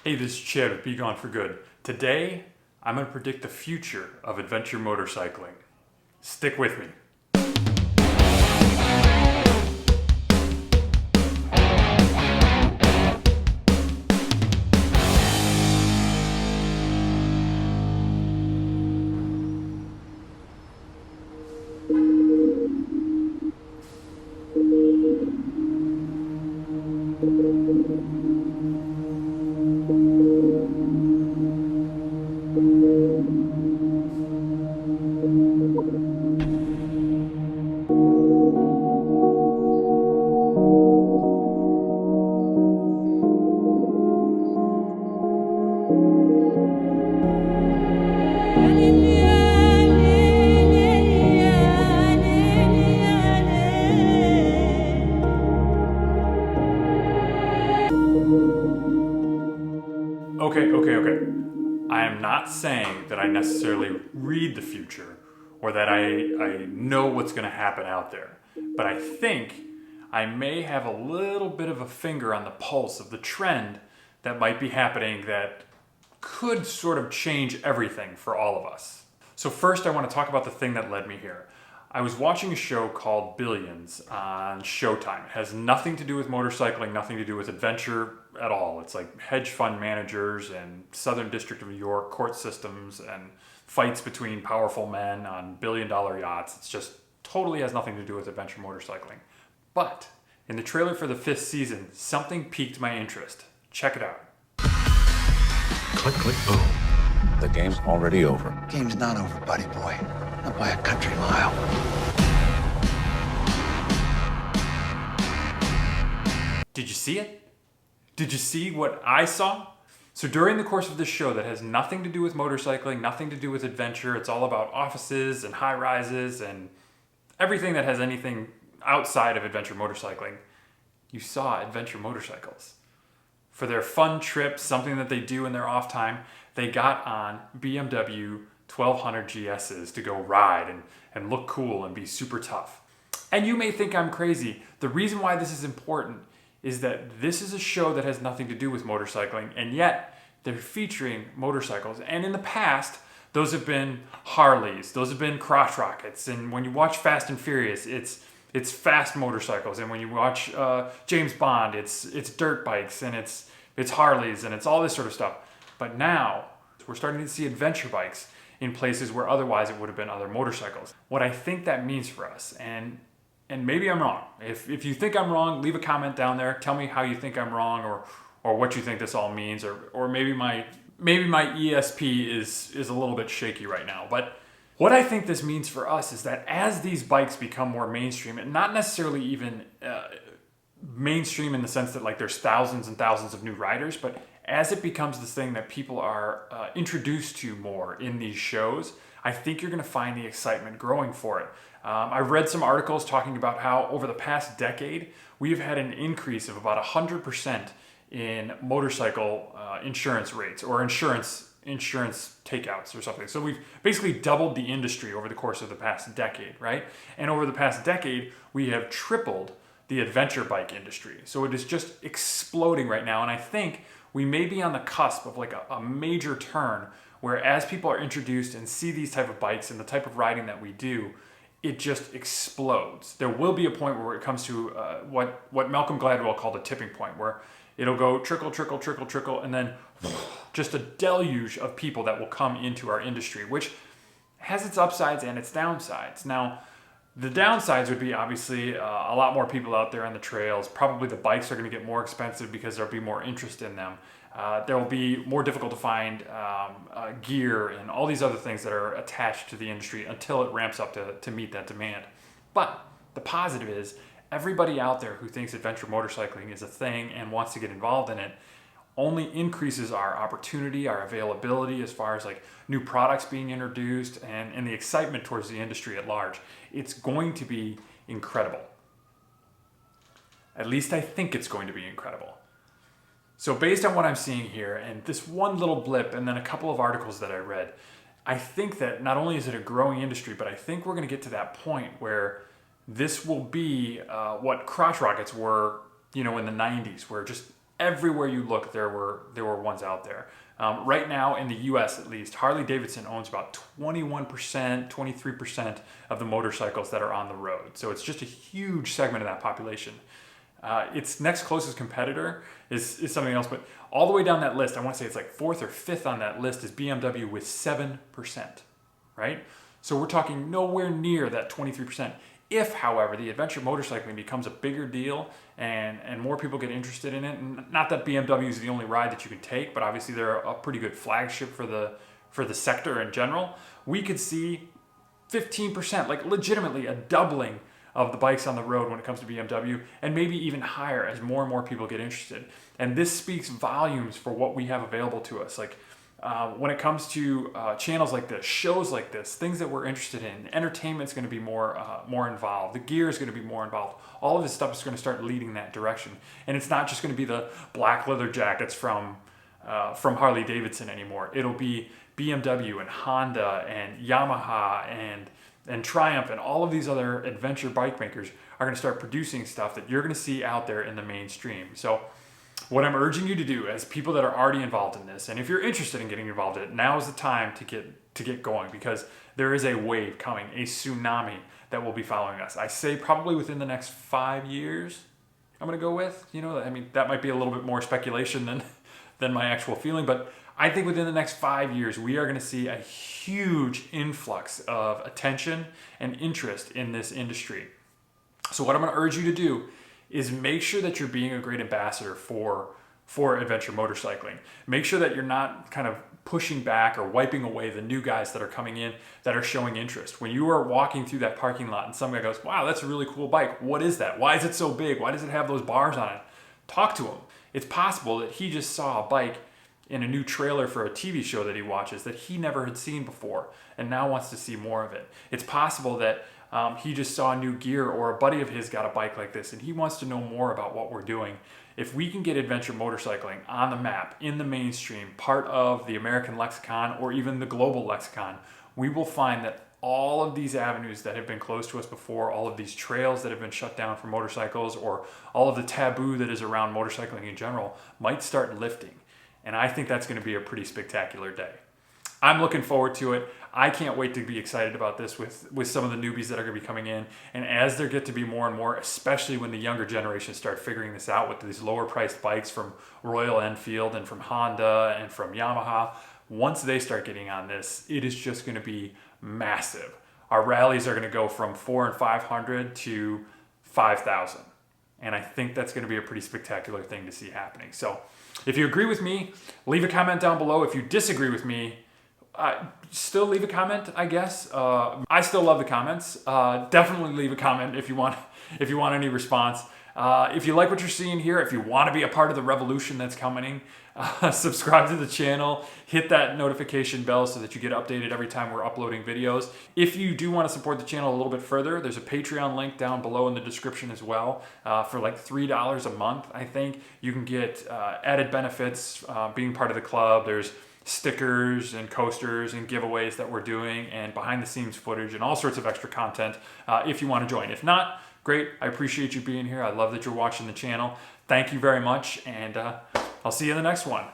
Hey, this is Chad with Be Gone for Good. Today, I'm going to predict the future of adventure motorcycling. Stick with me. Okay. I am not saying that I necessarily read the future or that I know what's going to happen out there. But I think I may have a little bit of a finger on the pulse of the trend that might be happening that could sort of change everything for all of us. So first I want to talk about the thing that led me here. I was watching a show called Billions on Showtime. It has nothing to do with motorcycling, nothing to do with adventure at all. It's like hedge fund managers and Southern District of New York court systems and fights between powerful men on billion-dollar yachts. It's just totally has nothing to do with adventure motorcycling. But in the trailer for the 5th season, something piqued my interest. Check it out. Click, click, boom. The game's already over. Game's not over, buddy boy. Not by a country mile. Did you see it? Did you see what I saw? So during the course of this show that has nothing to do with motorcycling, nothing to do with adventure, it's all about offices and high rises and everything that has anything outside of adventure motorcycling, you saw adventure motorcycles. For their fun trips, something that they do in their off time, they got on BMW 1200 GSs to go ride and look cool and be super tough. And you may think I'm crazy. The reason why this is important is that this is a show that has nothing to do with motorcycling, and yet they're featuring motorcycles. And in the past, those have been Harleys, those have been crotch rockets, and when you watch Fast and Furious, it's fast motorcycles, and when you watch James Bond, it's dirt bikes, and it's Harleys, and it's all this sort of stuff. But now, we're starting to see adventure bikes in places where otherwise it would have been other motorcycles. What I think that means for us, and maybe I'm wrong. If you think I'm wrong, leave a comment down there. Tell me how you think I'm wrong, or what you think this all means, or maybe my ESP is a little bit shaky right now. But what I think this means for us is that as these bikes become more mainstream, and not necessarily even mainstream in the sense that like there's thousands and thousands of new riders, but as it becomes this thing that people are introduced to more in these shows, I think you're going to find the excitement growing for it. I've read some articles talking about how over the past decade, we've had an increase of about 100% in motorcycle insurance rates or insurance takeouts or something. So we've basically doubled the industry over the course of the past decade, right? And over the past decade, we have tripled the adventure bike industry. So it is just exploding right now. And I think we may be on the cusp of like a major turn where as people are introduced and see these type of bikes and the type of riding that we do, it just explodes. There will be a point where it comes to what Malcolm Gladwell called a tipping point, where it'll go trickle, trickle, trickle, trickle, and then just a deluge of people that will come into our industry, which has its upsides and its downsides. Now, the downsides would be obviously a lot more people out there on the trails. Probably the bikes are going to get more expensive because there'll be more interest in them. There will be more difficult to find gear and all these other things that are attached to the industry until it ramps up to meet that demand. But the positive is everybody out there who thinks adventure motorcycling is a thing and wants to get involved in it only increases our opportunity, our availability as far as like new products being introduced and the excitement towards the industry at large. It's going to be incredible. At least I think it's going to be incredible. So based on what I'm seeing here and this one little blip and then a couple of articles that I read, I think that not only is it a growing industry, but I think we're going to get to that point where this will be what crotch rockets were, in the 90s, where just everywhere you look, there were ones out there. Right now, in the U.S. at least, Harley Davidson owns about 21%, 23% of the motorcycles that are on the road. So it's just a huge segment of that population. Its next closest competitor is something else, but all the way down that list, I want to say it's like fourth or fifth on that list is BMW with 7%, right? So we're talking nowhere near that 23%. If, however, the adventure motorcycling becomes a bigger deal and more people get interested in it, and not that BMW is the only ride that you can take, but obviously they're a pretty good flagship for the sector in general, we could see 15%, like legitimately a doubling of the bikes on the road when it comes to BMW, and maybe even higher as more and more people get interested. And this speaks volumes for what we have available to us. Like when it comes to channels like this, shows like this, things that we're interested in, entertainment's going to be more involved. The gear is going to be more involved. All of this stuff is going to start leading that direction. And it's not just going to be the black leather jackets from Harley Davidson anymore. It'll be BMW and Honda and Yamaha and Triumph and all of these other adventure bike makers are going to start producing stuff that you're going to see out there in the mainstream. So what I'm urging you to do as people that are already involved in this, and if you're interested in getting involved in it, now is the time to get going, because there is a wave coming, a tsunami that will be following us. I say probably within the next 5 years, I'm going to go with. I mean, that might be a little bit more speculation than my actual feeling, but I think within the next 5 years, we are going to see a huge influx of attention and interest in this industry. So what I'm going to urge you to do is make sure that you're being a great ambassador for adventure motorcycling. Make sure that you're not kind of pushing back or wiping away the new guys that are coming in that are showing interest. When you are walking through that parking lot and some guy goes, wow, that's a really cool bike. What is that? Why is it so big? Why does it have those bars on it? Talk to him. It's possible that he just saw a bike in a new trailer for a TV show that he watches that he never had seen before and now wants to see more of it. It's possible that he just saw new gear, or a buddy of his got a bike like this and he wants to know more about what we're doing. If we can get adventure motorcycling on the map, in the mainstream, part of the American lexicon or even the global lexicon, we will find that all of these avenues that have been closed to us before, all of these trails that have been shut down for motorcycles, or all of the taboo that is around motorcycling in general might start lifting. And I think that's going to be a pretty spectacular day. I'm looking forward to it. I can't wait to be excited about this with some of the newbies that are going to be coming in. And as there get to be more and more, especially when the younger generation start figuring this out with these lower priced bikes from Royal Enfield and from Honda and from Yamaha, once they start getting on this, it is just going to be massive. Our rallies are going to go from 400 and 500 to 5,000. And I think that's going to be a pretty spectacular thing to see happening. So if you agree with me, leave a comment down below. If you disagree with me, still leave a comment, I guess. I still love the comments. Definitely leave a comment if you want any response. If you like what you're seeing here, if you want to be a part of the revolution that's coming, subscribe to the channel, hit that notification bell so that you get updated every time we're uploading videos. If you do want to support the channel a little bit further, there's a Patreon link down below in the description as well. For like $3 a month, I think, you can get added benefits being part of the club. There's stickers and coasters and giveaways that we're doing, and behind the scenes footage and all sorts of extra content if you want to join. If not, great. I appreciate you being here. I love that you're watching the channel. Thank you very much, and I'll see you in the next one.